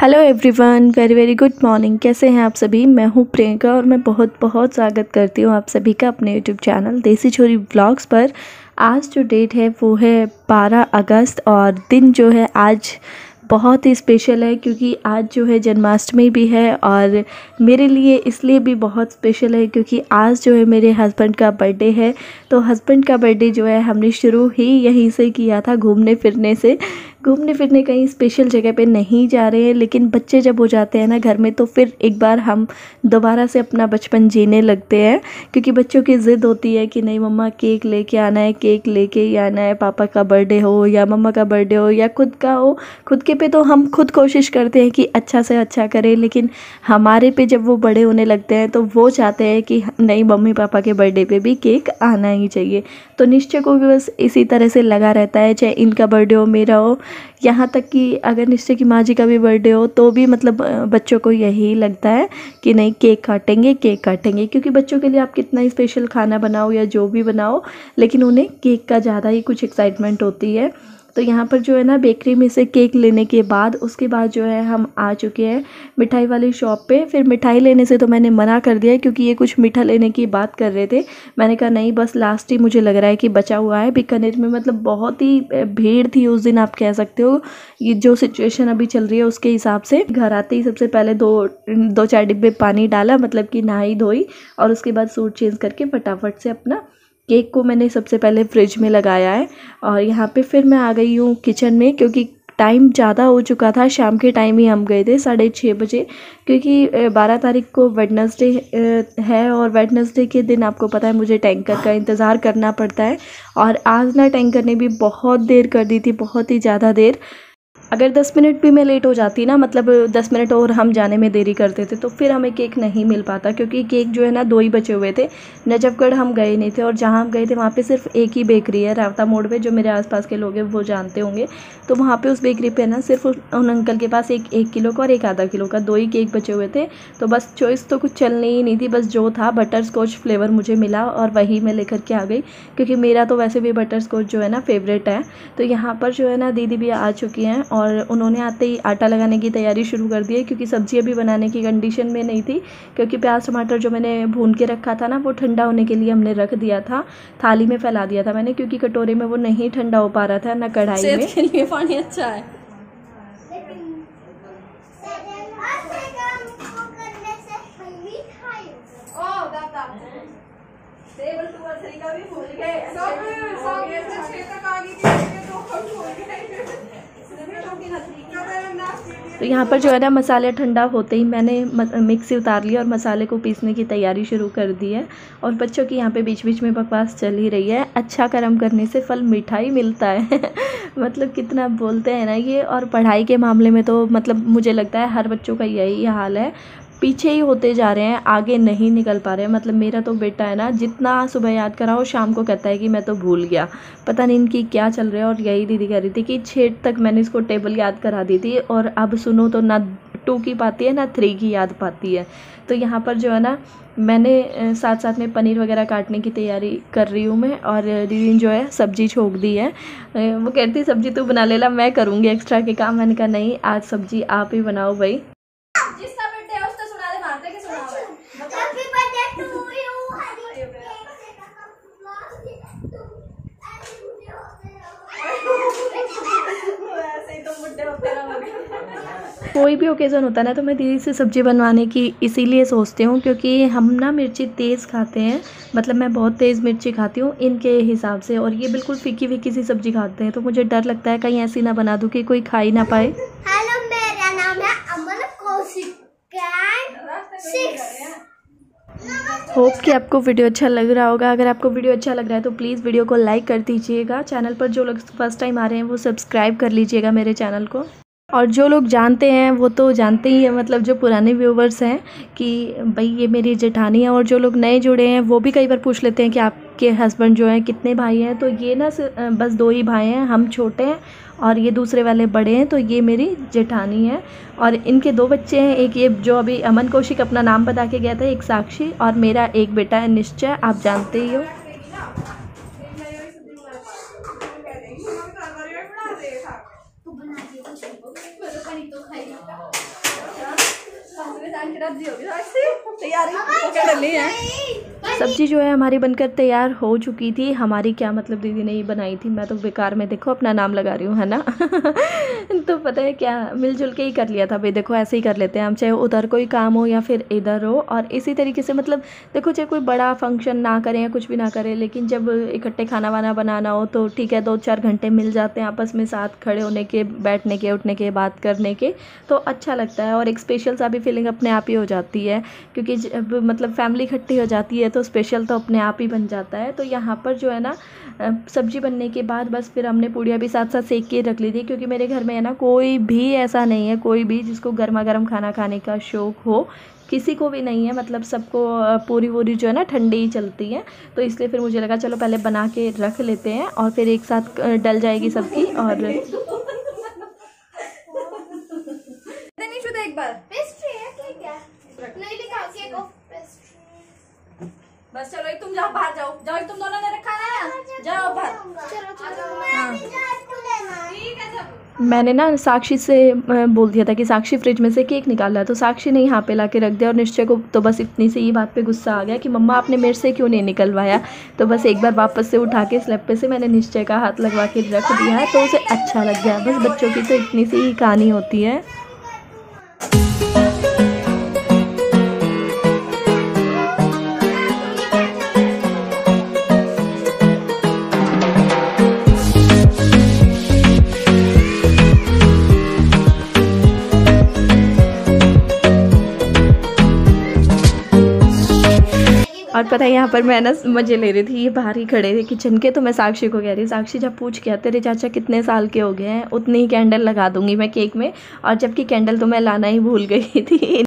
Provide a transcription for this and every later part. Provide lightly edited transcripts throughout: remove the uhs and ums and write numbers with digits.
Hello everyone, very very good morning. कैसे हैं आप सभी। मैं हूं प्रियंका और मैं बहुत बहुत स्वागत करती हूं आप सभी का अपने यूट्यूब चैनल देसी छोरी व्लॉग्स पर। आज जो डेट है वो है 12 अगस्त और दिन जो है आज बहुत ही स्पेशल है क्योंकि आज जो है जन्माष्टमी भी है और मेरे लिए इसलिए भी बहुत स्पेशल है क्योंकि आज जो है मेरे हस्बैंड का बर्थडे है। तो हस्बैंड का बर्थडे जो है हमने शुरू ही यहीं से किया था, घूमने फिरने कहीं स्पेशल जगह पे नहीं जा रहे हैं। लेकिन बच्चे जब हो जाते हैं ना घर में तो फिर एक बार हम दोबारा से अपना बचपन जीने लगते हैं क्योंकि बच्चों की ज़िद होती है कि नहीं मम्मा केक लेके आना है, केक लेके ही आना है, पापा का बर्थडे हो या मम्मा का बर्थडे हो या खुद का हो। खुद के पे तो हम खुद कोशिश करते हैं कि अच्छा से अच्छा करें, लेकिन हमारे पे जब वो बड़े होने लगते हैं तो वो चाहते हैं कि नहीं मम्मी पापा के बर्थडे पे भी केक आना ही चाहिए। तो निश्चय को भी बस इसी तरह से लगा रहता है, चाहे इनका बर्थडे हो मेरा हो, यहाँ तक कि अगर निश्चय की माँ जी का भी बर्थडे हो तो भी मतलब बच्चों को यही लगता है कि नहीं केक काटेंगे क्योंकि बच्चों के लिए आप कितना ही स्पेशल खाना बनाओ या जो भी बनाओ, लेकिन उन्हें केक का ज़्यादा ही कुछ एक्साइटमेंट होती है। तो यहाँ पर जो है ना बेकरी में से केक लेने के बाद उसके बाद जो है हम आ चुके हैं मिठाई वाली शॉप पे। फिर मिठाई लेने से तो मैंने मना कर दिया क्योंकि ये कुछ मीठा लेने की बात कर रहे थे। मैंने कहा नहीं बस लास्ट ही मुझे लग रहा है कि बचा हुआ है। बीकानेर में मतलब बहुत ही भीड़ थी उस दिन, आप कह सकते हो ये जो सिचुएशन अभी चल रही है उसके हिसाब से। घर आते ही सबसे पहले दो चार डिब्बे पानी डाला, मतलब कि नहाई धोई और उसके बाद सूट चेंज करके फटाफट से अपना केक को मैंने सबसे पहले फ्रिज में लगाया है। और यहाँ पे फिर मैं आ गई हूँ किचन में क्योंकि टाइम ज़्यादा हो चुका था। शाम के टाइम ही हम गए थे 6:30 बजे क्योंकि 12 तारीख को वेडनेसडे है और वेडनेसडे के दिन आपको पता है मुझे टैंकर का इंतज़ार करना पड़ता है। और आज ना टैंकर ने भी बहुत देर कर दी थी, बहुत ही ज़्यादा देर। अगर 10 मिनट भी मैं लेट हो जाती ना, मतलब 10 मिनट और हम जाने में देरी करते थे तो फिर हमें केक नहीं मिल पाता क्योंकि केक जो है ना 2 ही बचे हुए थे। नजफगढ़ हम गए नहीं थे और जहाँ हम गए थे वहाँ पे सिर्फ एक ही बेकरी है रावता मोड़ पे, जो मेरे आसपास के लोग हैं वो जानते होंगे। तो वहाँ पे उस बेकरी पे ना सिर्फ उन अंकल के पास एक किलो का और एक आधा किलो का 2 ही केक बचे हुए थे। तो बस चॉइस तो कुछ चलनी ही नहीं थी, बस जो था बटर स्कॉच फ्लेवर मुझे मिला और वही मैं लेकर के आ गई क्योंकि मेरा तो वैसे भी बटर स्कॉच जो है ना फेवरेट है। तो यहाँ पर जो है ना दीदी भी आ चुकी हैं और उन्होंने आते ही आटा लगाने की तैयारी शुरू कर दी है क्योंकि सब्जी अभी बनाने की कंडीशन में नहीं थी क्योंकि प्याज टमाटर जो मैंने भून के रखा था ना वो ठंडा होने के लिए हमने रख दिया था, थाली में फैला दिया था मैंने क्योंकि कटोरे में वो नहीं ठंडा हो पा रहा था ना कढ़ाई में। सेहत के लिए पानी अच्छा है। तो यहाँ पर जो है ना मसाले ठंडा होते ही मैंने मिक्सी उतार लिया और मसाले को पीसने की तैयारी शुरू कर दी है। और बच्चों की यहाँ पे बीच बीच में बकवास चल ही रही है। अच्छा कर्म करने से फल मीठा ही मिलता है मतलब कितना बोलते हैं ना ये। और पढ़ाई के मामले में तो मतलब मुझे लगता है हर बच्चों का यही हाल है, पीछे ही होते जा रहे हैं, आगे नहीं निकल पा रहे हैं। मतलब मेरा तो बेटा है ना जितना सुबह याद कराओ शाम को कहता है कि मैं तो भूल गया, पता नहीं इनकी क्या चल रहा है। और यही दीदी कह रही थी कि 6 तक मैंने इसको टेबल याद करा दी थी और अब सुनो तो ना 2 की पाती है ना 3 की याद पाती है। तो यहाँ पर जो है ना मैंने साथ साथ में पनीर वगैरह काटने की तैयारी कर रही हूँ मैं और दीदी ने जो है सब्जी छोक दी है। वो कहती सब्जी तू बना लेला, मैं करूँगी एक्स्ट्रा के काम। मैंने कहा नहीं आज सब्जी आप ही बनाओ भाई। कोई भी ओकेज़न होता है ना तो मैं दीदी से सब्ज़ी बनवाने की इसीलिए सोचती हूँ क्योंकि हम ना मिर्ची तेज़ खाते हैं, मतलब मैं बहुत तेज़ मिर्ची खाती हूँ इनके हिसाब से और ये बिल्कुल फीकी फीकी सी सब्ज़ी खाते हैं। तो मुझे डर लगता है कहीं ऐसी ना बना दूँ कि कोई खा ही ना पाए। हेलो, मेरा नाम है अमन कौशिक। होप कि आपको वीडियो अच्छा लग रहा होगा। अगर आपको वीडियो अच्छा लग रहा है तो प्लीज़ वीडियो को लाइक कर दीजिएगा। चैनल पर जो लोग फर्स्ट टाइम आ रहे हैं वो सब्सक्राइब कर लीजिएगा मेरे चैनल को। और जो लोग जानते हैं वो तो जानते ही हैं, मतलब जो पुराने व्यूवर्स हैं कि भाई ये मेरी जेठानी है। और जो लोग नए जुड़े हैं वो भी कई बार पूछ लेते हैं कि आपके हस्बैंड जो हैं कितने भाई हैं। तो ये ना बस 2 ही भाई हैं, हम छोटे हैं और ये दूसरे वाले बड़े हैं। तो ये मेरी जेठानी है और इनके 2 बच्चे हैं, एक ये जो अभी अमन कौशिक अपना नाम बता के गया था, एक साक्षी, और मेरा एक बेटा है निश्चय, आप जानते ही हो। तो बना दिए तो खाई सब्जी जो है हमारी बनकर तैयार हो चुकी थी। हमारी क्या मतलब दीदी ने ही बनाई थी, मैं तो बेकार में देखो अपना नाम लगा रही हूँ, है ना। तो पता है क्या, मिलजुल के ही कर लिया था भाई। देखो ऐसे ही कर लेते हैं हम, चाहे उधर कोई काम हो या फिर इधर हो। और इसी तरीके से मतलब देखो, चाहे कोई बड़ा फंक्शन ना करें या कुछ भी ना करें, लेकिन जब इकट्ठे खाना वाना बनाना हो तो ठीक है, 2-4 घंटे मिल जाते हैं आपस में, साथ खड़े होने के, बैठने के, उठने के, बात करने के, तो अच्छा लगता है। और एक स्पेशल सा भी फीलिंग अपने आप ही हो जाती है, क्योंकि जब मतलब फैमिली इकट्ठी हो जाती है तो स्पेशल तो अपने आप ही बन जाता है। तो यहाँ पर जो है ना, सब्जी बनने के बाद बस फिर हमने पूड़ियाँ भी साथ साथ सेक के रख ली थी, क्योंकि मेरे घर में है ना, कोई भी ऐसा नहीं है, कोई भी जिसको गर्मा गर्म खाना खाने का शौक़ हो, किसी को भी नहीं है। मतलब सबको पूरी वूरी जो है ना ठंडी ही चलती है। तो इसलिए फिर मुझे लगा चलो पहले बना के रख लेते हैं और फिर एक साथ डल जाएगी सबकी। और एक बार पेस्ट्री है क्या? नहीं लिखा केक ऑफ पेस्ट्री। बस चलो, एक तुम जाओ बाहर, जाओ जाओ, एक तुम दोनों ने रखा है, जाओ बाहर। चलो मैंने ना साक्षी से बोल दिया था कि साक्षी फ्रिज में से केक निकाल रहा है, तो साक्षी ने यहाँ पे ला के रख दिया। और निश्चय को तो बस इतनी सी ही बात पे गुस्सा आ गया कि मम्मा आपने मेरे से क्यों नहीं निकलवाया। तो बस एक बार वापस से उठा के स्लैब पे से मैंने निश्चय का हाथ लगवा के रख दिया है, तो उसे अच्छा लग गया। बस बच्चों की तो इतनी सी ही कहानी होती है। और पता है यहाँ पर मैं ना मज़े ले रही थी, ये बाहर ही खड़े थे किचन के। तो मैं साक्षी को कह रही, साक्षी जब पूछ के तेरे चाचा कितने साल के हो गए हैं, उतनी ही कैंडल लगा दूंगी मैं केक में। और जबकि कैंडल तो मैं लाना ही भूल गई थी।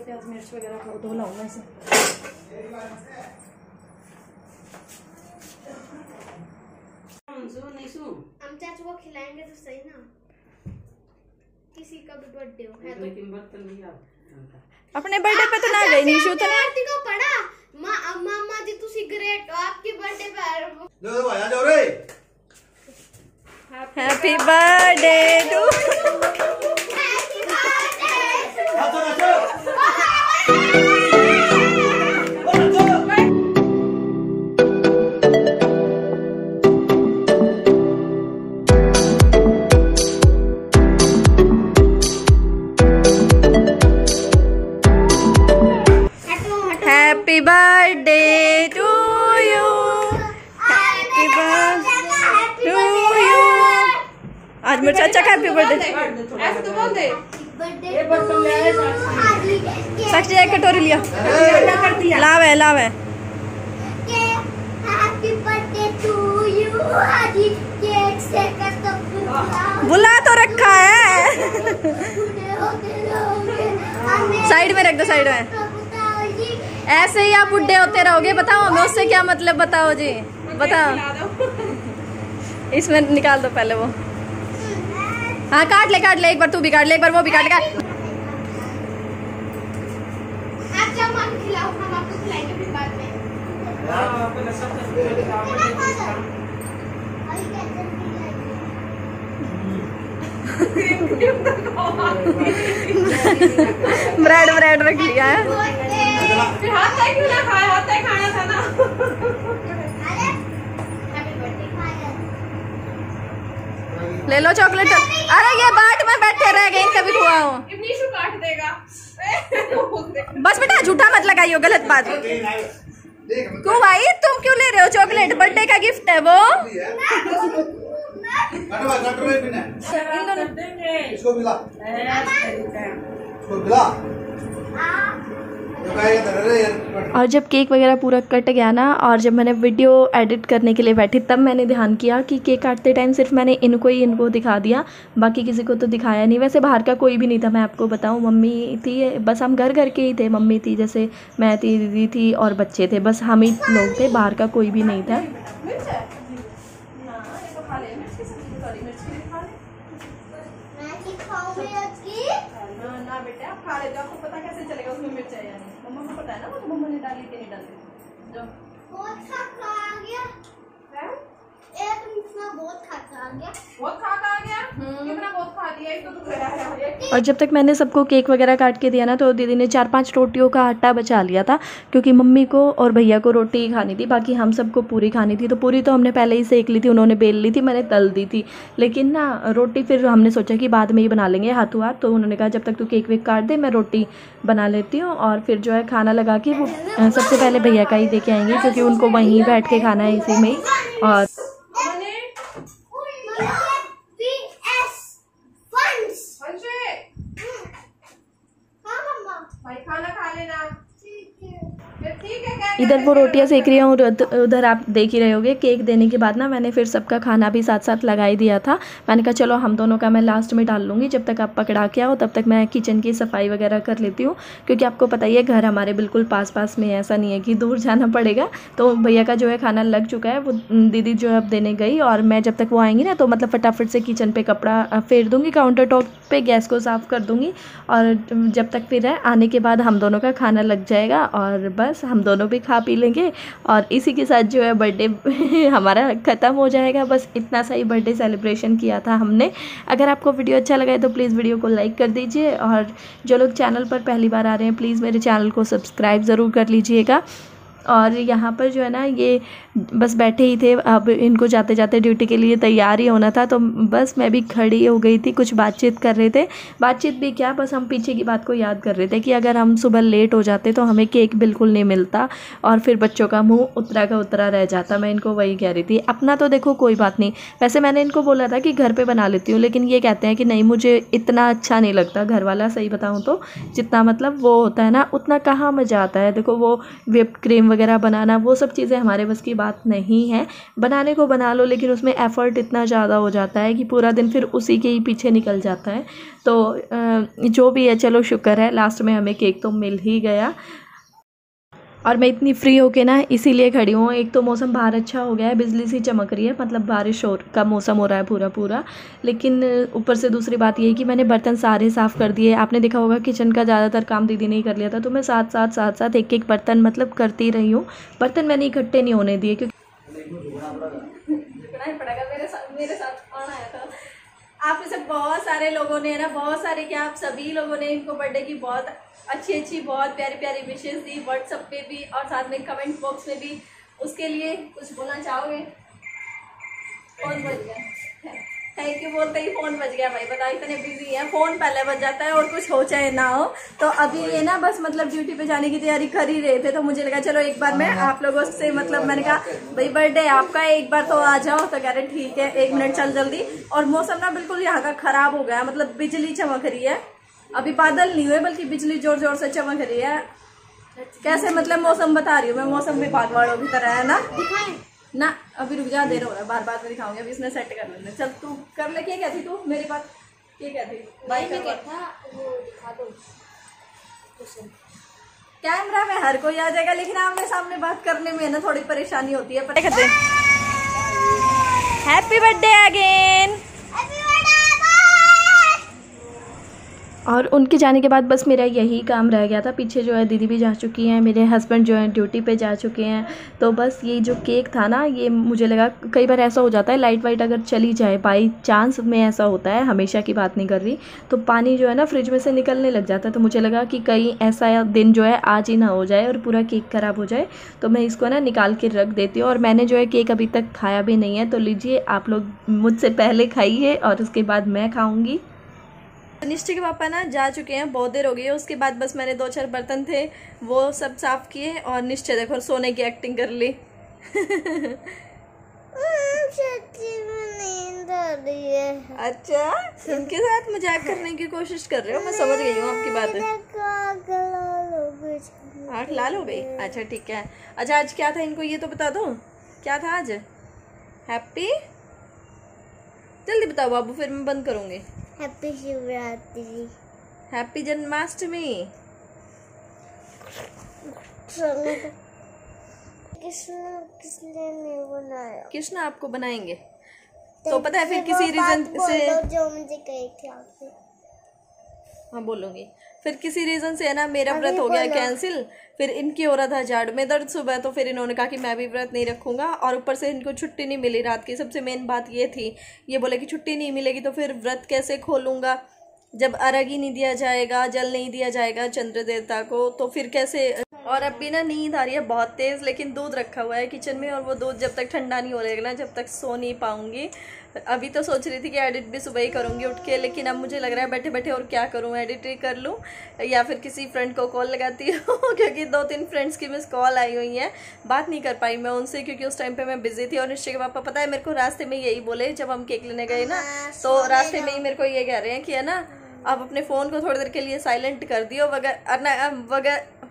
प्याज मिर्च वगैरह खाओ तो लाऊं मैं से। हम चाचू को खिलाएंगे तो सही ना, किसी का भी बर्थडे हो है तो। लेकिन बर्तन भी आप अपने बर्थडे पे तो ना गई निशु तो ना आरती को पड़ा मामा जी तुसी ग्रेट हो, आपके बर्थडे पे दो आ जाओ रे। Happy birthday to happy birthday to you, happy birthday to you. आज मेरे चाचा का हैप्पी बर्थडे। साक्षी एक कटोरी लिया, लावे लावे। हैप्पी बर्थडे टू यू, आज केक से कट बुला तो रखा है। साइड में रख दो, साइड में। ऐसे ही आप बुढ़े होते रहोगे, बताओ हमें उससे क्या मतलब, बताओ जी बताओ। इसमें निकाल दो पहले वो। हाँ काट ले, काट ले, एक बार तू भी काट ले, एक बार वो भी काट ले। आप जब मन खिलाओ हम आपको खिलाएंगे फिर बाद में। ब्रेड ब्रेड रख लिया है। फिर हाथ तक क्यों ना खाया, हाथ तक खाना था ना। ले लो चॉकलेट। अरे ये बाट में बैठे रह गए, इनका भी हुआ हो। निशु काट देगा। बस बेटा झूठा मत लगाइयो, गलत बात। क्यों भाई तुम क्यों ले रहे हो चॉकलेट? बर्थडे का गिफ्ट है वो। इसको मिला, इसको मिला। और जब केक वगैरह पूरा कट गया ना, और जब मैंने वीडियो एडिट करने के लिए बैठी, तब मैंने ध्यान किया कि केक काटते टाइम सिर्फ मैंने इनको दिखा दिया, बाकी किसी को तो दिखाया नहीं। वैसे बाहर का कोई भी नहीं था, मैं आपको बताऊं। मम्मी थी, बस हम घर के ही थे। मम्मी थी, जैसे मैं थी, दीदी थी और बच्चे थे, बस हम ही लोग थे, बाहर का कोई भी नहीं था। खा लेते हो, आपको पता कैसे चलेगा उसमें मिर्च है या नहीं? मम्मा को पता है ना, वो तो मम्मा ने डाली थी नहीं डाली थी। जो बहुत खा आ गया है? एक इसमें बहुत खा आ गया। बहुत खा आ गया। कितना बहुत खा दिया, एक तो लगा है। और जब तक मैंने सबको केक वगैरह काट के दिया ना, तो दीदी ने 4-5 रोटियों का आटा बचा लिया था, क्योंकि मम्मी को और भैया को रोटी ही खानी थी, बाकी हम सबको पूरी खानी थी। तो पूरी तो हमने पहले ही सेक ली थी, उन्होंने बेल ली थी, मैंने तल दी थी। लेकिन ना रोटी फिर हमने सोचा कि बाद में ही बना लेंगे हाथों हाथ। तो उन्होंने कहा जब तक तू केक वेक काट दे, मैं रोटी बना लेती हूँ, और फिर जो है खाना लगा के वो सबसे पहले भैया का ही दे के आएंगे, क्योंकि उनको वहीं बैठ के खाना है इसी में ही। और भाई खाना खा लेना। इधर वो रोटियां सेक रही हैं और उधर आप देख ही रहे होगे। केक देने के बाद ना मैंने फिर सबका खाना भी साथ साथ लगा ही दिया था। मैंने कहा चलो हम दोनों का मैं लास्ट में डाल लूँगी, जब तक आप पकड़ा के आओ तब तक मैं किचन की सफाई वगैरह कर लेती हूँ, क्योंकि आपको पता ही है घर हमारे बिल्कुल पास पास में, ऐसा नहीं है कि दूर जाना पड़ेगा। तो भैया का जो है खाना लग चुका है, वो दीदी जो है अब देने गई, और मैं जब तक वो आएंगी ना तो मतलब फटाफट से किचन पर कपड़ा फेर दूँगी, काउंटर टॉप पे गैस को साफ़ कर दूँगी, और जब तक फिर है आने के बाद हम दोनों का खाना लग जाएगा, और बस हम दोनों भी खा पी लेंगे। और इसी के साथ जो है बर्थडे हमारा ख़त्म हो जाएगा। बस इतना सा ही बर्थडे सेलिब्रेशन किया था हमने। अगर आपको वीडियो अच्छा लगा है तो प्लीज़ वीडियो को लाइक कर दीजिए, और जो लोग चैनल पर पहली बार आ रहे हैं प्लीज़ मेरे चैनल को सब्सक्राइब ज़रूर कर लीजिएगा। और यहाँ पर जो है ना ये बस बैठे ही थे, अब इनको जाते जाते ड्यूटी के लिए तैयार ही होना था, तो बस मैं भी खड़ी हो गई थी, कुछ बातचीत कर रहे थे। बातचीत भी क्या, बस हम पीछे की बात को याद कर रहे थे कि अगर हम सुबह लेट हो जाते तो हमें केक बिल्कुल नहीं मिलता, और फिर बच्चों का मुंह उतरा का उतरा रह जाता। मैं इनको वही कह रही थी। अपना तो देखो कोई बात नहीं, वैसे मैंने इनको बोला था कि घर पर बना लेती हूँ, लेकिन ये कहते हैं कि नहीं मुझे इतना अच्छा नहीं लगता घर वाला। सही बताऊँ तो जितना मतलब वो होता है ना उतना कहाँ मज़ा आता है। देखो वो व्हिप्ड क्रीम वगैरह बनाना, वो सब चीज़ें हमारे बस की बात नहीं है। बनाने को बना लो, लेकिन उसमें एफ़र्ट इतना ज़्यादा हो जाता है कि पूरा दिन फिर उसी के ही पीछे निकल जाता है। तो जो भी है चलो शुक्र है लास्ट में हमें केक तो मिल ही गया। और मैं इतनी फ्री होके ना इसीलिए खड़ी हूँ। एक तो मौसम बाहर अच्छा हो गया है, बिजली सी चमक रही है, मतलब बारिश का मौसम हो रहा है पूरा। लेकिन ऊपर से दूसरी बात ये है कि मैंने बर्तन सारे साफ़ कर दिए। आपने देखा होगा किचन का ज़्यादातर काम दीदी ने ही कर लिया था, तो मैं साथ एक एक बर्तन मतलब करती रही हूँ। बर्तन मैंने इकट्ठे नहीं होने दिए, क्योंकि मेरे साथ आना है। तो आप में से बहुत सारे लोगों ने ना, बहुत सारे क्या आप सभी लोगों ने इनको बर्थडे की बहुत अच्छी बहुत प्यारी विशेष दी, व्हाट्सएप पे भी और साथ में कमेंट बॉक्स में भी। उसके लिए कुछ बोलना चाहोगे? फोन बज गया, थैंक यू बोलते ही फ़ोन बज गया। भाई बताओ इतने बिजी हैं, फ़ोन पहले बज जाता है और कुछ हो चाहे ना हो। तो अभी ये ना बस मतलब ड्यूटी पे जाने की तैयारी कर ही रहे थे, तो मुझे लगा चलो एक बार मैं आप लोगों से मतलब मैंने कहा भाई बर्थडे आपका एक बार तो आ जाओ। तो कह रहे ठीक है 1 मिनट चल जल्दी। और मौसम ना बिल्कुल यहाँ का ख़राब हो गया, मतलब बिजली चमक रही है। अभी बादल नहीं हुए बल्कि बिजली जोर जोर से चमक रही है। कैसे मतलब मौसम बता रही हूँ मैं, मौसम विभाग वालों की तरह है ना। ना अभी रुक जा, देर हो रहा है, बार में दिखाऊंगी। अभी इसने सेट कर लेना। चल तू कर ले। क्या कहती तू मेरी बात? क्या कहती? भाई में था वो दिखा दो। कैमरा में हर कोई आ जाएगा, लेकिन आमने सामने बात करने में ना थोड़ी परेशानी होती है। Happy birthday again. और उनके जाने के बाद बस मेरा यही काम रह गया था। पीछे जो है दीदी भी जा चुकी हैं, मेरे हस्बैंड जो है ड्यूटी पे जा चुके हैं। तो बस ये जो केक था ना, ये मुझे लगा कई बार ऐसा हो जाता है लाइट वाइट अगर चली जाए, बाई चांस में ऐसा होता है, हमेशा की बात नहीं कर रही, तो पानी जो है ना फ्रिज में से निकलने लग जाता है। तो मुझे लगा कि कहीं ऐसा दिन जो है आज ही ना हो जाए और पूरा केक ख़राब हो जाए, तो मैं इसको ना निकाल के रख देती हूँ। और मैंने जो है केक अभी तक खाया भी नहीं है, तो लीजिए आप लोग मुझसे पहले खाइए और उसके बाद मैं खाऊँगी। निश्चय के पापा ना जा चुके हैं, बहुत देर हो गई है। उसके बाद बस मैंने 2-4 बर्तन थे वो सब साफ किए, और निश्चय देखो सोने की एक्टिंग कर ली। सच्ची में नींद आ रही है। अच्छा इनके साथ मजाक करने की कोशिश कर रहे हो, मैं समझ गई हूँ आपकी बात। आँख लाल हो गई? अच्छा ठीक है। अच्छा आज क्या था इनको ये तो बता दो, क्या था आज? हैप्पी जल्दी बताओ बाबू, फिर मैं बंद करूँगी। Happy Shivratri, happy Janmashtami. किसने नहीं बनाया? कृष्ण आपको बनाएंगे तो पता है फिर किसी रीजन से जो मुझे कही थी आपसे। हाँ बोलूँगी। फिर किसी रीज़न से है ना मेरा व्रत हो गया कैंसिल, फिर इनकी हो रहा था जाड़ में दर्द सुबह, तो फिर इन्होंने कहा कि मैं भी व्रत नहीं रखूँगा। और ऊपर से इनको छुट्टी नहीं मिली रात की, सबसे मेन बात ये थी। ये बोले कि छुट्टी नहीं मिलेगी तो फिर व्रत कैसे खोलूँगा, जब अर्घ ही नहीं दिया जाएगा, जल नहीं दिया जाएगा चंद्र देवता को, तो फिर कैसे। और अब भी ना नींद आ रही है बहुत तेज़, लेकिन दूध रखा हुआ है किचन में और वो दूध जब तक ठंडा नहीं हो रहेगा ना जब तक सो नहीं पाऊँगी। अभी तो सोच रही थी कि एडिट भी सुबह ही करूँगी उठ के, लेकिन अब मुझे लग रहा है बैठे बैठे और क्या करूँ, एडिट ही कर लूँ या फिर किसी फ्रेंड को कॉल लगाती हूँ क्योंकि 2-3 फ्रेंड्स की मिस कॉल आई हुई हैं। बात नहीं कर पाई मैं उनसे क्योंकि उस टाइम पे मैं बिजी थी। और निश्चय के पापा पता है मेरे को रास्ते में यही बोले, जब हम केक लेने गए ना तो रास्ते में ही मेरे को ये कह रहे हैं कि है ना आप अपने फ़ोन को थोड़ी देर के लिए साइलेंट कर दियो,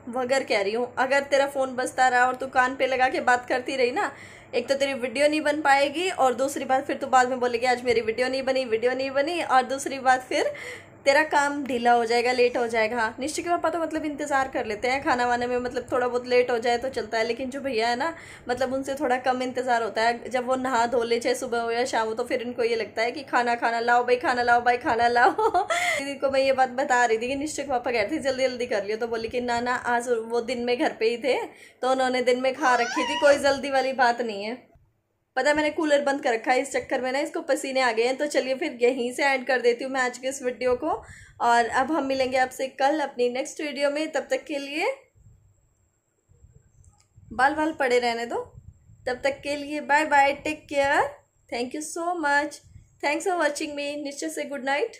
वगर कह रही हूँ, अगर तेरा फ़ोन बजता रहा और तू कान पे लगा के बात करती रही ना, एक तो तेरी वीडियो नहीं बन पाएगी और दूसरी बात फिर तू बाद में बोलेगी आज मेरी वीडियो नहीं बनी और दूसरी बात फिर तेरा काम ढीला हो जाएगा, लेट हो जाएगा। हाँ, निश्चय के पापा तो मतलब इंतज़ार कर लेते हैं खाना वाने में, मतलब थोड़ा बहुत लेट हो जाए तो चलता है, लेकिन जो भैया है ना मतलब उनसे थोड़ा कम इंतज़ार होता है। जब वो नहा धो ले चाहे सुबह हो या शाम हो, तो फिर इनको ये लगता है कि खाना लाओ भाई, खाना लाओ भाई, खाना लाओ दीदी को मैं ये बात बता रही थी कि निश्चय के पापा कहते थे जल्दी जल्दी कर लियो, तो बोली कि ना आज वो दिन में घर पे ही थे तो उन्होंने दिन में खा रखी थी, कोई जल्दी वाली बात नहीं है। पता है मैंने कूलर बंद कर रखा है, इस चक्कर में ना इसको पसीने आ गए हैं। तो चलिए फिर यहीं से ऐड कर देती हूँ मैं आज के इस वीडियो को, और अब हम मिलेंगे आपसे कल अपनी नेक्स्ट वीडियो में। तब तक के लिए बाल पड़े रहने दो, तब तक के लिए bye bye, take care, thank you so much, thanks for watching me. निश्चय से गुड नाइट।